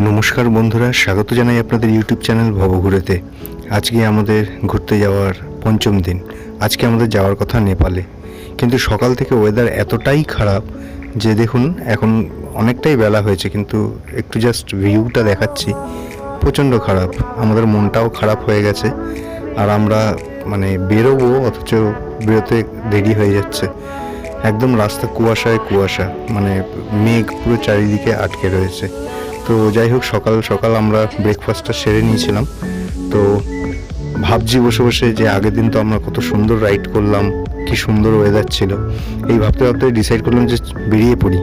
নমস্কার বন্ধুরা, স্বাগত জানাই আপনাদের ইউটিউব চ্যানেল ভবঘুরেতে। আজকে আমাদের ঘুরতে যাওয়ার পঞ্চম দিন। আজকে আমাদের যাওয়ার কথা নেপালে, কিন্তু সকাল থেকে ওয়েদার এতটাই খারাপ যে দেখুন এখন অনেকটাই বেলা হয়েছে, কিন্তু একটু জাস্ট ভিউটা দেখাচ্ছি, প্রচণ্ড খারাপ। আমাদের মনটাও খারাপ হয়ে গেছে, আর আমরা বেরোবো অথচ বেরোতে দেরি হয়ে যাচ্ছে। একদম রাস্তা কুয়াশায় কুয়াশা, মেঘ পুরো চারিদিকে আটকে রয়েছে। তো যাই হোক, সকাল সকাল আমরা ব্রেকফাস্টটা সেরে নিয়েছিলাম। তো ভাবছি বসে বসে যে আগের দিন তো আমরা কত সুন্দর রাইড করলাম, কি সুন্দর ওয়েদার ছিল। এই ভাবতে ভাবতে ডিসাইড করলাম যে বেরিয়ে পড়ি,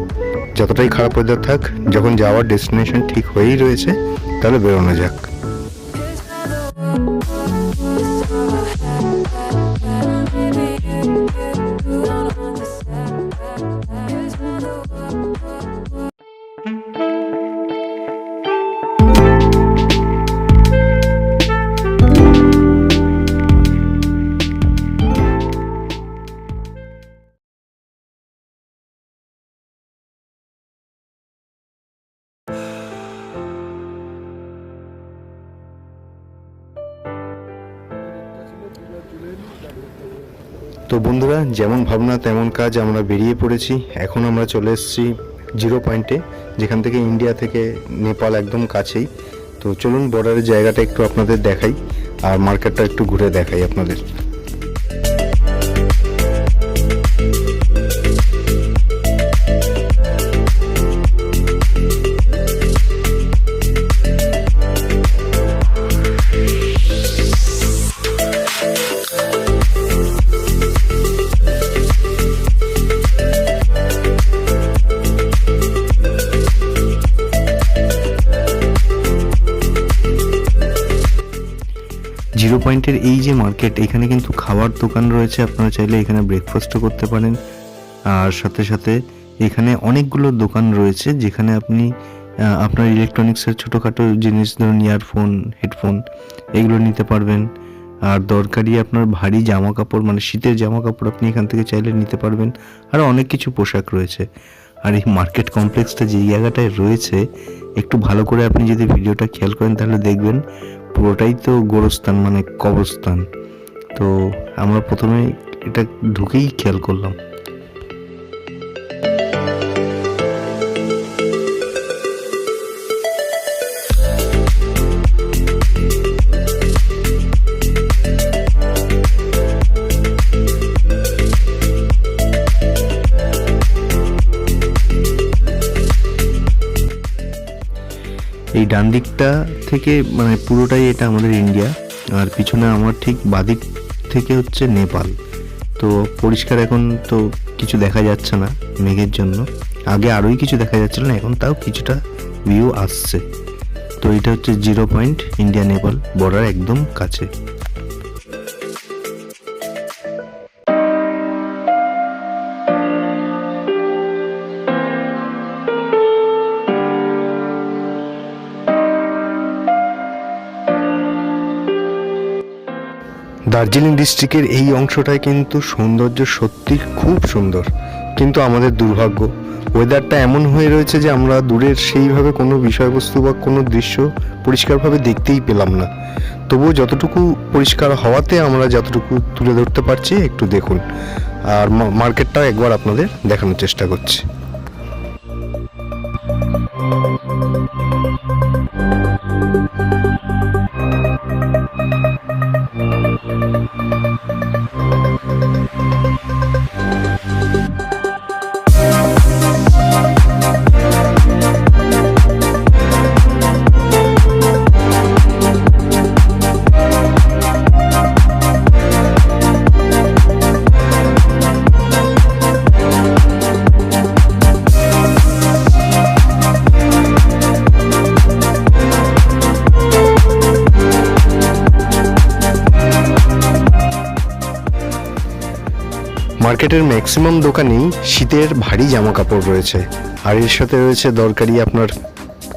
যতটাই খারাপ ওয়েদার থাক, যখন যাওয়ার ডেস্টিনেশন ঠিক হয়েই রয়েছে তাহলে বেরোনো যাক। তো বন্ধুরা, যেমন ভাবনা তেমন কাজ, আমরা বেরিয়ে পড়েছি। এখন আমরা চলে এসেছি জিরো পয়েন্টে, যেখান থেকে ইন্ডিয়া থেকে নেপাল একদম কাছেই। তো চলুন বর্ডারের জায়গাটা একটু আপনাদের দেখাই, আর মার্কেটটা একটু ঘুরে দেখাই আপনাদের। জিরো পয়েন্টের এই যে মার্কেট, এখানে কিন্তু খাবার দোকান রয়েছে, আপনারা চাইলে এখানে ব্রেকফাস্টও করতে পারেন। আর সাথে সাথে এখানে অনেকগুলো দোকান রয়েছে যেখানে আপনি আপনার ইলেকট্রনিক্সের ছোটোখাটো জিনিস, ধরুন ইয়ারফোন, হেডফোন, এগুলো নিতে পারবেন। আর দরকারি আপনার ভারী জামা কাপড়, শীতের জামা কাপড় আপনি এখান থেকে চাইলে নিতে পারবেন। আরও অনেক কিছু পোশাক রয়েছে। আর এই মার্কেট কমপ্লেক্সটা যে জায়গাটায় রয়েছে, একটু ভালো করে আপনি যদি ভিডিওটা খেয়াল করেন তাহলে দেখবেন পুরোটাই তো গোরস্থান, কবরস্থান। তো আমরা প্রথমে এটা ঢুকেই খেয়াল করলাম। এই ডান দিকটা থেকে পুরোটাই এটা আমাদের ইন্ডিয়া, আর পিছনে আমার ঠিক বাদিক থেকে হচ্ছে নেপাল। তো পরিষ্কার এখন তো কিছু দেখা যাচ্ছে না মেঘের জন্য। আগে আরোই কিছু দেখা যাচ্ছিল না, এখন তাও কিছুটা ভিউ আসছে। তো এটা হচ্ছে zero point, India Nepal border একদম কাছে। দার্জিলিং ডিস্ট্রিক্টের এই অংশটায় কিন্তু সৌন্দর্য সত্যি খুব সুন্দর, কিন্তু আমাদের দুর্ভাগ্য ওয়েদারটা এমন হয়ে রয়েছে যে আমরা দূরের সেইভাবে কোনো বিষয়বস্তু বা কোনো দৃশ্য পরিষ্কারভাবে দেখতেই পেলাম না। তবুও যতটুকু পরিষ্কার হওয়াতে আমরা যতটুকু তুলে ধরতে পারছি একটু দেখুন। আর মার্কেটটাও একবার আপনাদের দেখানোর চেষ্টা করছি। মার্কেটের ম্যাক্সিমাম দোকানেই শীতের ভারী জামা কাপড় রয়েছে, আর এর সাথে রয়েছে দরকারি আপনার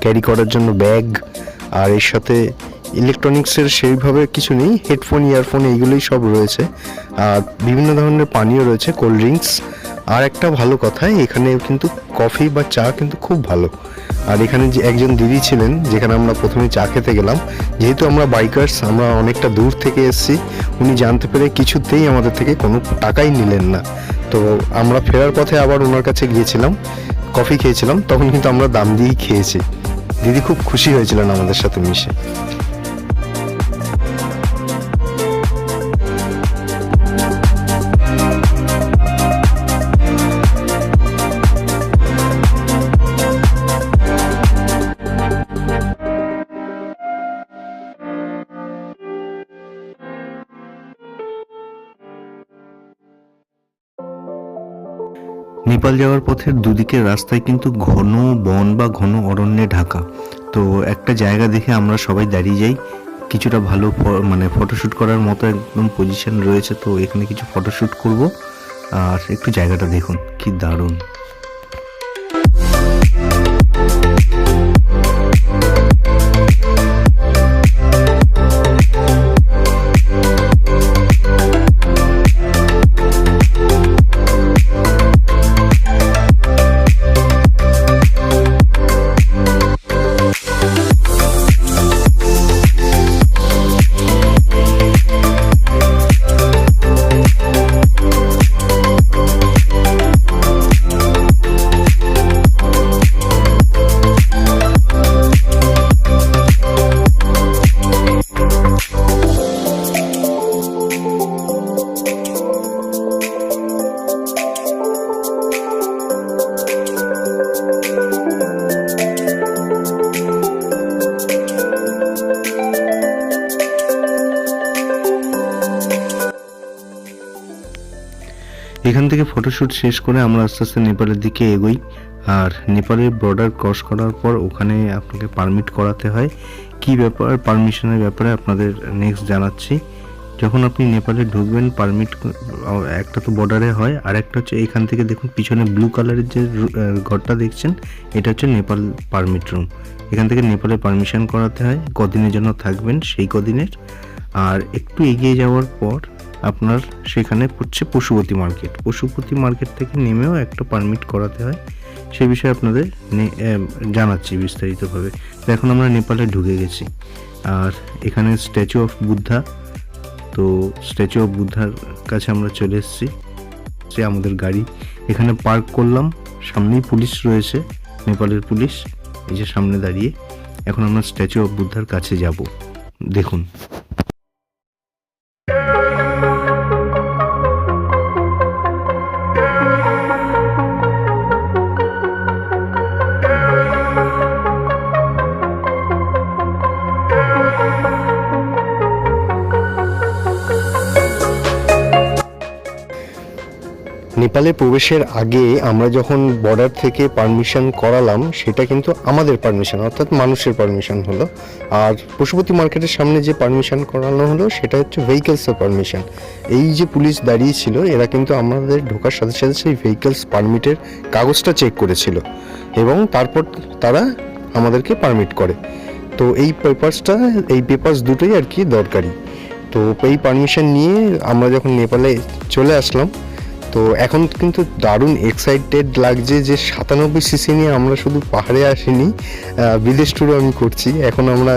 ক্যারি করার জন্য ব্যাগ। আর এর সাথে ইলেকট্রনিক্সের সেইভাবে কিছু নেই, হেডফোন, ইয়ারফোন এইগুলোই সব রয়েছে। আর বিভিন্ন ধরনের পানীয় রয়েছে, কোল্ড ড্রিঙ্কস। আর একটা ভালো কথা, এখানে কিন্তু কফি বা চা কিন্তু খুব ভালো। আর এখানে যে একজন দিদি ছিলেন, যেখানে আমরা প্রথমে চা খেতে গেলাম, যেহেতু আমরা বাইকার্স, আমরা অনেকটা দূর থেকে এসেছি, উনি জানতে পেরে কিছুতেই আমাদের থেকে কোনো টাকাই নিলেন না। তো আমরা ফেরার পথে আবার ওনার কাছে গিয়েছিলাম, কফি খেয়েছিলাম, তখন কিন্তু আমরা দাম দিয়েই খেয়েছি। দিদি খুব খুশি হয়েছিলেন আমাদের সাথে মিশে। নেপাল যাওয়ার পথের দুদিকের রাস্তায় কিন্তু ঘন বন বা ঘন অরণ্যে ঢাকা। তো একটা জায়গা দেখে আমরা সবাই দাঁড়িয়ে যাই, কিছুটা ভালো মানে ফটোশ্যুট করার মতো একদম পজিশন রয়েছে, তো এখানে কিছু ফটোশ্যুট করব। আর একটু জায়গাটা দেখুন, কি দারুণ। এখান থেকে ফটোশ্যুট শেষ করে আমরা আস্তে আস্তে নেপালের দিকে এগোই। আর নেপালের বর্ডার ক্রস করার পর ওখানে আপনাকে পারমিট করাতে হয়। কি ব্যাপার, পারমিশনের ব্যাপারে আপনাদের নেক্সট জানাচ্ছি। যখন আপনি নেপালে ঢুকবেন, পারমিট একটা তো বর্ডারে হয়, আর একটা হচ্ছে এখান থেকে দেখুন পিছনে ব্লু কালারের যে ঘরটা দেখছেন, এটা হচ্ছে নেপাল পারমিট রুম। এখান থেকে নেপালে পারমিশন করাতে হয়, কদিনের জন্য থাকবেন সেই কদিনের। আর একটু এগিয়ে যাওয়ার পর আপনার সেখানে পড়ছে পশুপতি মার্কেট। পশুপতি মার্কেট থেকে নেমেও একটা পারমিট করাতে হয়, সে বিষয়ে আপনাদের জানাচ্ছি বিস্তারিতভাবে। তো এখন আমরা নেপালে ঢুকে গেছি। আর এখানে স্ট্যাচু অফ বুদ্ধা, তো স্ট্যাচু অফ বুদ্ধার কাছে আমরা চলে এসেছি। সে আমাদের গাড়ি এখানে পার্ক করলাম, সামনেই পুলিশ রয়েছে, নেপালের পুলিশ এই যে সামনে দাঁড়িয়ে। এখন আমরা স্ট্যাচু অফ বুদ্ধার কাছে যাব, দেখুন। নেপালে প্রবেশের আগে আমরা যখন বর্ডার থেকে পারমিশন করালাম, সেটা কিন্তু আমাদের পারমিশন, অর্থাৎ মানুষের পারমিশন হলো। আর পশুপতি মার্কেটের সামনে যে পারমিশন করানো হলো, সেটা হচ্ছে ভেহিকেলসের পারমিশন। এই যে পুলিশ দাঁড়িয়ে ছিল, এরা কিন্তু আমাদের ঢোকার সাথে সাথে সেই ভেহিকেলস পারমিটের কাগজটা চেক করেছিল এবং তারপর তারা আমাদেরকে পারমিট করে। তো এই পেপারস দুটোই আর কি দরকারি। তো এই পারমিশন নিয়ে আমরা যখন নেপালে চলে আসলাম, তো এখন কিন্তু দারুণ এক্সাইটেড লাগছে যে 97 সিসি নিয়ে আমরা শুধু পাহাড়ে আসিনি, বিদেশ ট্যুরও আমি করছি। এখন আমরা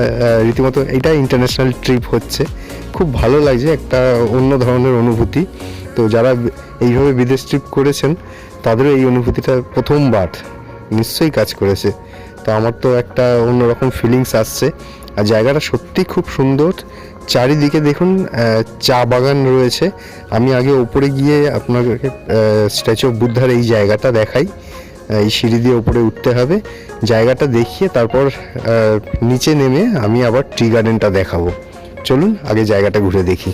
রীতিমতো এটা ইন্টারন্যাশনাল ট্রিপ হচ্ছে, খুব ভালো লাগছে, একটা অন্য ধরনের অনুভূতি। তো যারা এইভাবে বিদেশ ট্রিপ করেছেন, তাদেরও এই অনুভূতিটা প্রথমবার নিশ্চয়ই কাজ করেছে। তো আমার তো একটা অন্যরকম ফিলিংস আসছে। আর জায়গাটা সত্যি খুব সুন্দর, চারিদিকে দেখুন চা বাগান রয়েছে। আমি আগে ওপরে গিয়ে আপনাকে স্ট্যাচু অফ বুদ্ধার এই জায়গাটা দেখাই। এই সিঁড়ি দিয়ে ওপরে উঠতে হবে, জায়গাটা দেখিয়ে তারপর নিচে নেমে আমি আবার টি গার্ডেনটা দেখাবো। চলুন আগে জায়গাটা ঘুরে দেখি।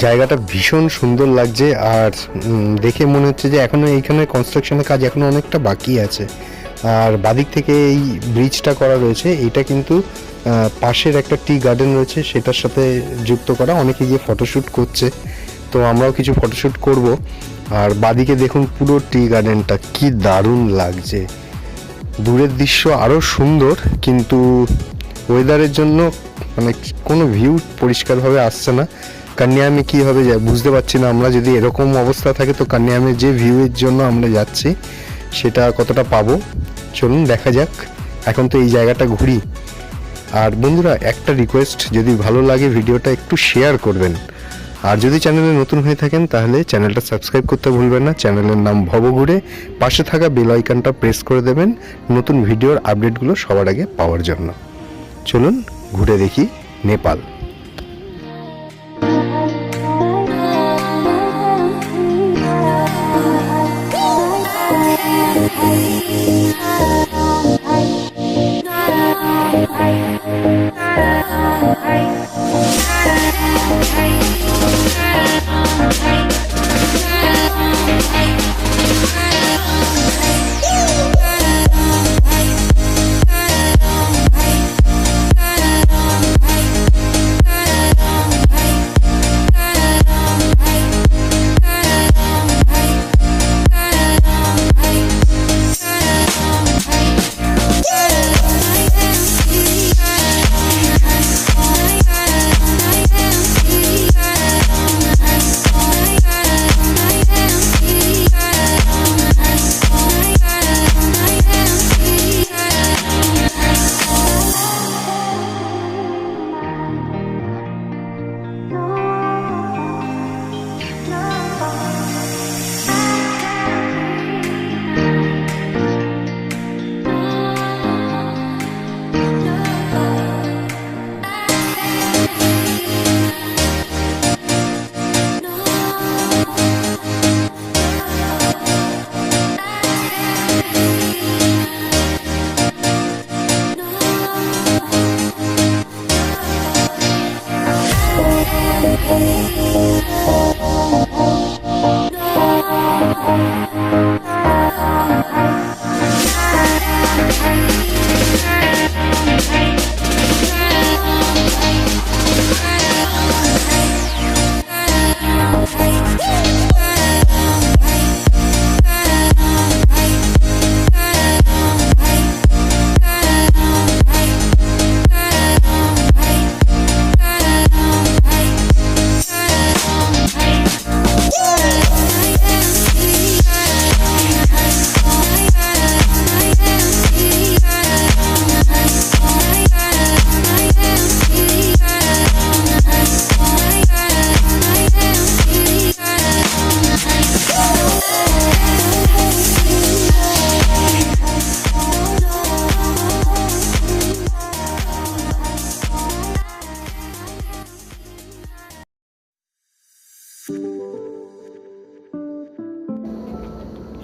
জায়গাটা ভীষণ সুন্দর লাগছে। আর দেখে মনে হচ্ছে যে এখনও এইখানে কনস্ট্রাকশনের কাজ এখনও অনেকটা বাকি আছে। আর বাদিক থেকে এই ব্রিজটা করা রয়েছে, এটা কিন্তু পাশের একটা টি গার্ডেন রয়েছে সেটার সাথে যুক্ত করা। অনেকে গিয়ে ফটোশ্যুট করছে, তো আমরাও কিছু ফটোশ্যুট করব। আর বাদিকে দেখুন পুরো টি গার্ডেনটা কি দারুণ লাগছে। দূরের দৃশ্য আরও সুন্দর, কিন্তু ওয়েদারের জন্য মানে কোনো ভিউ পরিষ্কারভাবে আসছে না। কান্যায়ামে কী হবে বুঝতে পারছি না। আমরা যদি এরকম অবস্থা থাকে তো কান্যায়ামে যে ভিউয়ের জন্য আমরা যাচ্ছি সেটা কতটা পাবো, চলুন দেখা যাক। এখন তো এই জায়গাটা ঘুরি। আর বন্ধুরা, একটা রিকোয়েস্ট, যদি ভালো লাগে ভিডিওটা একটু শেয়ার করবেন। আর যদি চ্যানেলে নতুন হয়ে থাকেন তাহলে চ্যানেলটা সাবস্ক্রাইব করতে ভুলবেন না। চ্যানেলের নাম ভবঘুরে, পাশে থাকা বেল আইকনটা প্রেস করে দেবেন নতুন ভিডিওর আপডেটগুলো সবার আগে পাওয়ার জন্য। চলুন ঘুরে দেখি নেপাল।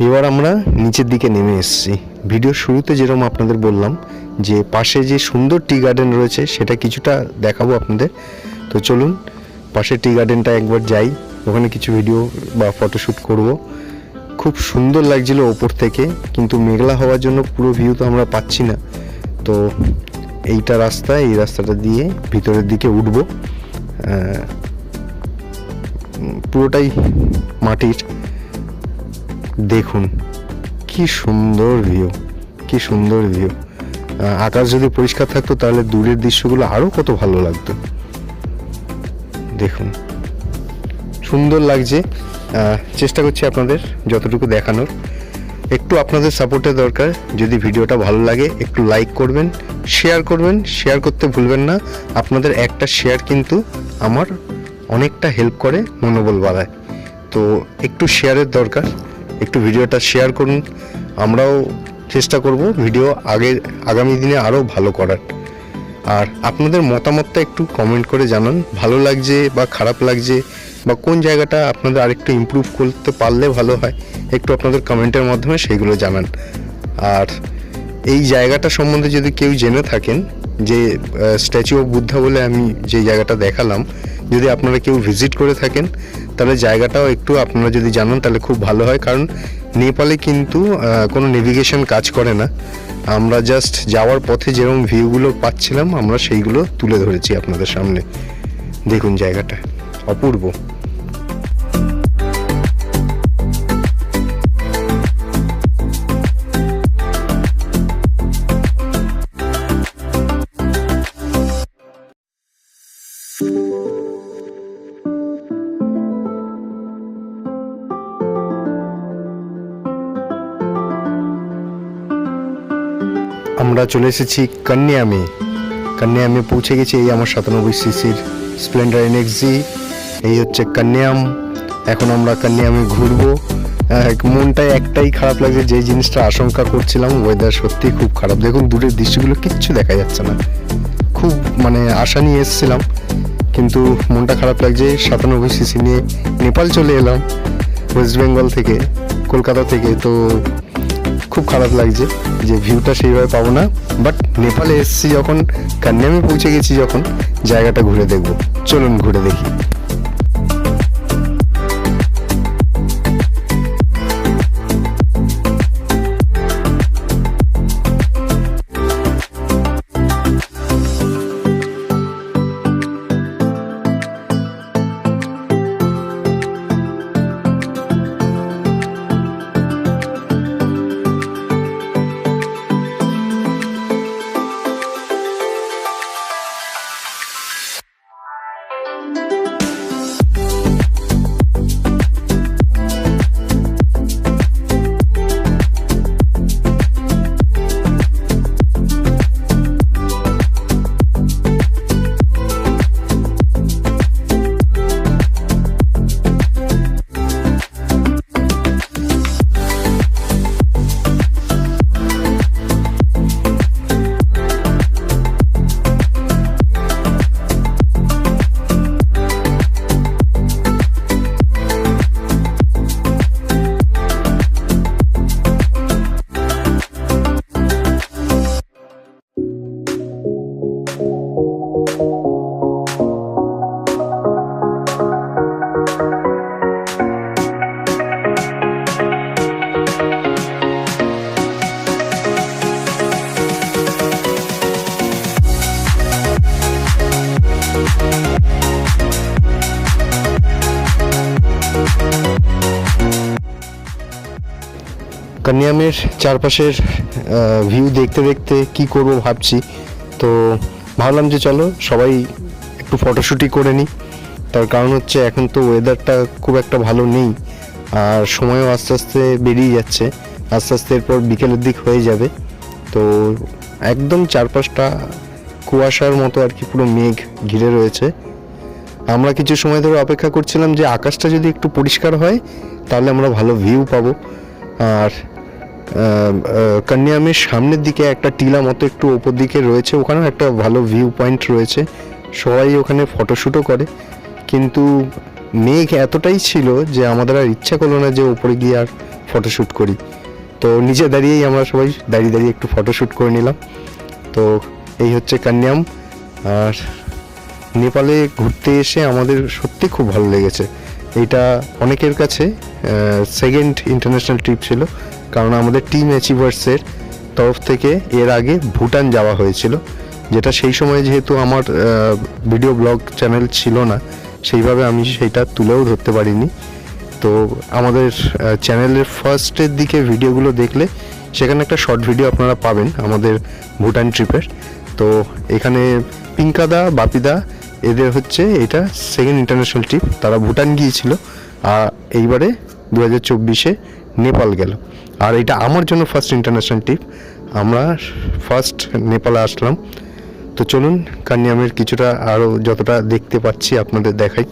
এবার আমরা নিচের দিকে নেমে এসেছি। ভিডিওর শুরুতে যেরকম আপনাদের বললাম যে পাশে যে সুন্দর টি গার্ডেন রয়েছে সেটা কিছুটা দেখাবো আপনাদের। তো চলুন পাশে টি গার্ডেনটা একবার যাই, ওখানে কিছু ভিডিও বা ফটোশ্যুট করব। খুব সুন্দর লাগছিল ওপর থেকে, কিন্তু মেঘলা হওয়ার জন্য পুরো ভিউ তো আমরা পাচ্ছি না। তো এইটা রাস্তা, এই রাস্তাটা দিয়ে ভিতরের দিকে উঠব। পুরোটাই মাটির। দেখুন কি সুন্দর ভিউ, কি সুন্দর ভিউ। আকাশ যদি পরিষ্কার থাকতো তাহলে দূরের দৃশ্যগুলো আরও কত ভালো লাগতো। দেখুন সুন্দর লাগছে। চেষ্টা করছি আপনাদের যতটুকু দেখানোর। একটু আপনাদের সাপোর্টের দরকার। যদি ভিডিওটা ভালো লাগে একটু লাইক করবেন, শেয়ার করবেন। শেয়ার করতে ভুলবেন না। আপনাদের একটা শেয়ার কিন্তু আমার অনেকটা হেল্প করে, মনোবল বাড়ায়। তো একটু শেয়ারের দরকার। একটু ভিডিওটা শেয়ার করুন। আমরাও চেষ্টা করব ভিডিও আগামী দিনে আরও ভালো করার। আর আপনাদের মতামতটা একটু কমেন্ট করে জানান, ভালো লাগছে বা খারাপ লাগছে, বা কোন জায়গাটা আপনাদের আরেকটু ইমপ্রুভ করতে পারলে ভালো হয়, একটু আপনাদের কমেন্টের মাধ্যমে সেইগুলো জানান। আর এই জায়গাটা সম্বন্ধে যদি কেউ জেনে থাকেন, যে স্ট্যাচু অফ বুদ্ধা বলে আমি যে জায়গাটা দেখালাম, যদি আপনারা কেউ ভিজিট করে থাকেন তাহলে জায়গাটাও একটু আপনারা যদি জানান তাহলে খুব ভালো হয়, কারণ নেপালে কিন্তু কোনো নেভিগেশন কাজ করে না। আমরা জাস্ট যাওয়ার পথে যেরকম ভিউগুলো পাচ্ছিলাম আমরা সেইগুলো তুলে ধরেছি আপনাদের সামনে। দেখুন জায়গাটা অপূর্ব। আমরা চলে এসেছি কান্যামে। কান্যামে পৌঁছে গেছি। এই আমার 97 সিসির স্প্লেন্ডার NXG, এই হচ্ছে কান্যাম। এখন আমরা কান্যামে ঘুরবো। মনটায় একটাই খারাপ লাগছে, যে জিনিসটা আশঙ্কা করছিলাম, ওয়েদার সত্যি খুব খারাপ। দেখুন দূরের দৃশ্যগুলো কিচ্ছু দেখা যাচ্ছে না। খুব মানে আশা নিয়ে এসেছিলাম, কিন্তু মনটা খারাপ লাগছে। 97 সিসি নিয়ে নেপাল চলে এলাম ওয়েস্ট বেঙ্গল থেকে, কলকাতা থেকে। তো খুব খারাপ লাগছে যে ভিউটা সেইভাবে পাবো না, বাট নেপালে এসেছি যখন, কান্যামে পৌঁছে গেছি যখন, জায়গাটা ঘুরে দেখবো। চলুন ঘুরে দেখি। কান্যামের চারপাশের ভিউ দেখতে দেখতে কি করব ভাবছি। তো ভাবলাম যে চলো সবাই একটু ফটোশ্যুটই করে নিই। তার কারণ হচ্ছে এখন তো ওয়েদারটা খুব একটা ভালো নেই, আর সময়ও আস্তে আস্তে বেরিয়ে যাচ্ছে। আস্তে আস্তে এরপর বিকেলের দিক হয়ে যাবে। তো একদম চারপাশটা কুয়াশার মতো আর কি, পুরো মেঘ ঘিরে রয়েছে। আমরা কিছু সময় ধরে অপেক্ষা করছিলাম যে আকাশটা যদি একটু পরিষ্কার হয় তাহলে আমরা ভালো ভিউ পাবো। আর কান্যামের সামনের দিকে একটা টিলা মতো একটু ওপর দিকে রয়েছে, ওখানেও একটা ভালো ভিউ পয়েন্ট রয়েছে। সবাই ওখানে ফটোশ্যুটও করে, কিন্তু মেঘ এতটাই ছিল যে আমাদের আর ইচ্ছা করলো না যে ওপরে গিয়ে আর ফটোশ্যুট করি। তো নিচে দাঁড়িয়েই আমরা সবাই দাঁড়িয়ে দাঁড়িয়ে একটু ফটোশ্যুট করে নিলাম। তো এই হচ্ছে কান্যাম। আর নেপালে ঘুরতে এসে আমাদের সত্যি খুব ভালো লেগেছে। এটা অনেকের কাছে সেকেন্ড ইন্টারন্যাশনাল ট্রিপ ছিল, কারণ আমাদের টিম অ্যাচিভার্সের তরফ থেকে এর আগে ভুটান যাওয়া হয়েছিল, যেটা সেই সময় যেহেতু আমার ভিডিও ব্লগ চ্যানেল ছিল না, সেইভাবে আমি সেইটা তুলেও ধরতে পারিনি। তো আমাদের চ্যানেলের ফার্স্টের দিকে ভিডিওগুলো দেখলে সেখানে একটা শর্ট ভিডিও আপনারা পাবেন আমাদের ভুটান ট্রিপের। তো এখানে পিঙ্কাদা, বাপিদা, এদের হচ্ছে এটা সেকেন্ড ইন্টারন্যাশনাল ট্রিপ। তারা ভুটান গিয়েছিল, আর এইবারে 2024-এ নেপাল গেল। আর এটা আমার জন্য ফার্স্ট ইন্টারন্যাশনাল ট্রিপ, আমরা ফার্স্ট নেপালে আসলাম। তো চলুন কান্যামের কিছুটা আরও যতটা দেখতে পাচ্ছি আপনাদের দেখাই।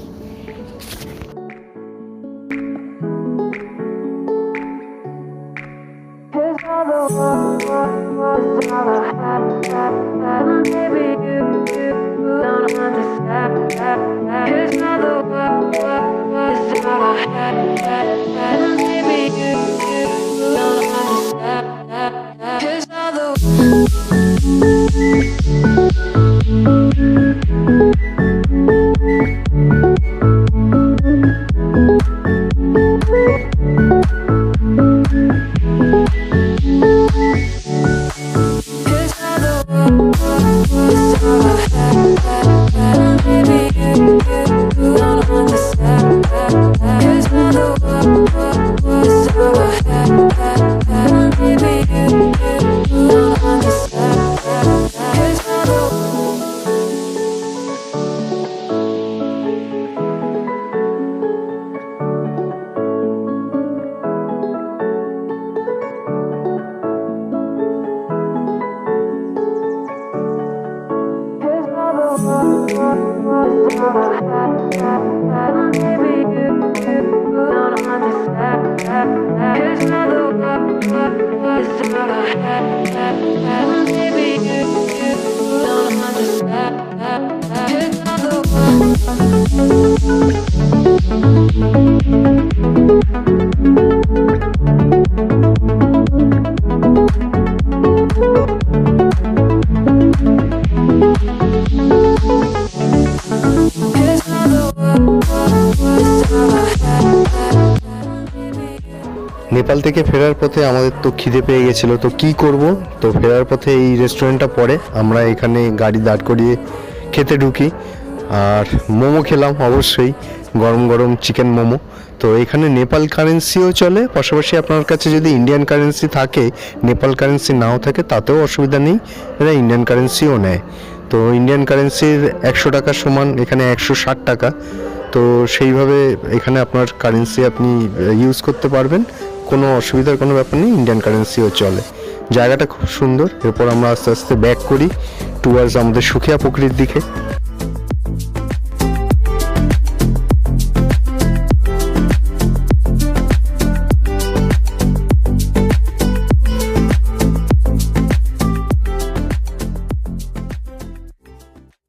নেপাল থেকে ফেরার পথে আমাদের তো খিদে পেয়ে গেছিলো, তো কি করব, তো ফেরার পথে এই রেস্টুরেন্টটা পড়ে, আমরা এখানে গাড়ি দাঁড় করিয়ে খেতে ঢুকি। আর মোমো খেলাম, অবশ্যই গরম গরম চিকেন মোমো। তো এখানে নেপাল কারেন্সিও চলে, পাশাপাশি আপনার কাছে যদি ইন্ডিয়ান কারেন্সি থাকে, নেপাল কারেন্সি নাও থাকে তাতেও অসুবিধা নেই, এরা ইন্ডিয়ান কারেন্সিও নেয়। তো ইন্ডিয়ান কারেন্সির 100 টাকার সমান এখানে 160 টাকা। তো সেইভাবে এখানে আপনার কারেন্সি আপনি ইউজ করতে পারবেন, কোনো অসুবিধার কোনো ব্যাপার নেই, ইন্ডিয়ান কারেন্সিও চলে। জায়গাটা খুব সুন্দর। এরপর আমরা আস্তে আস্তে ব্যাক করি টুয়ার্ডস আমাদের সুখিয়া পুকুরির দিকে।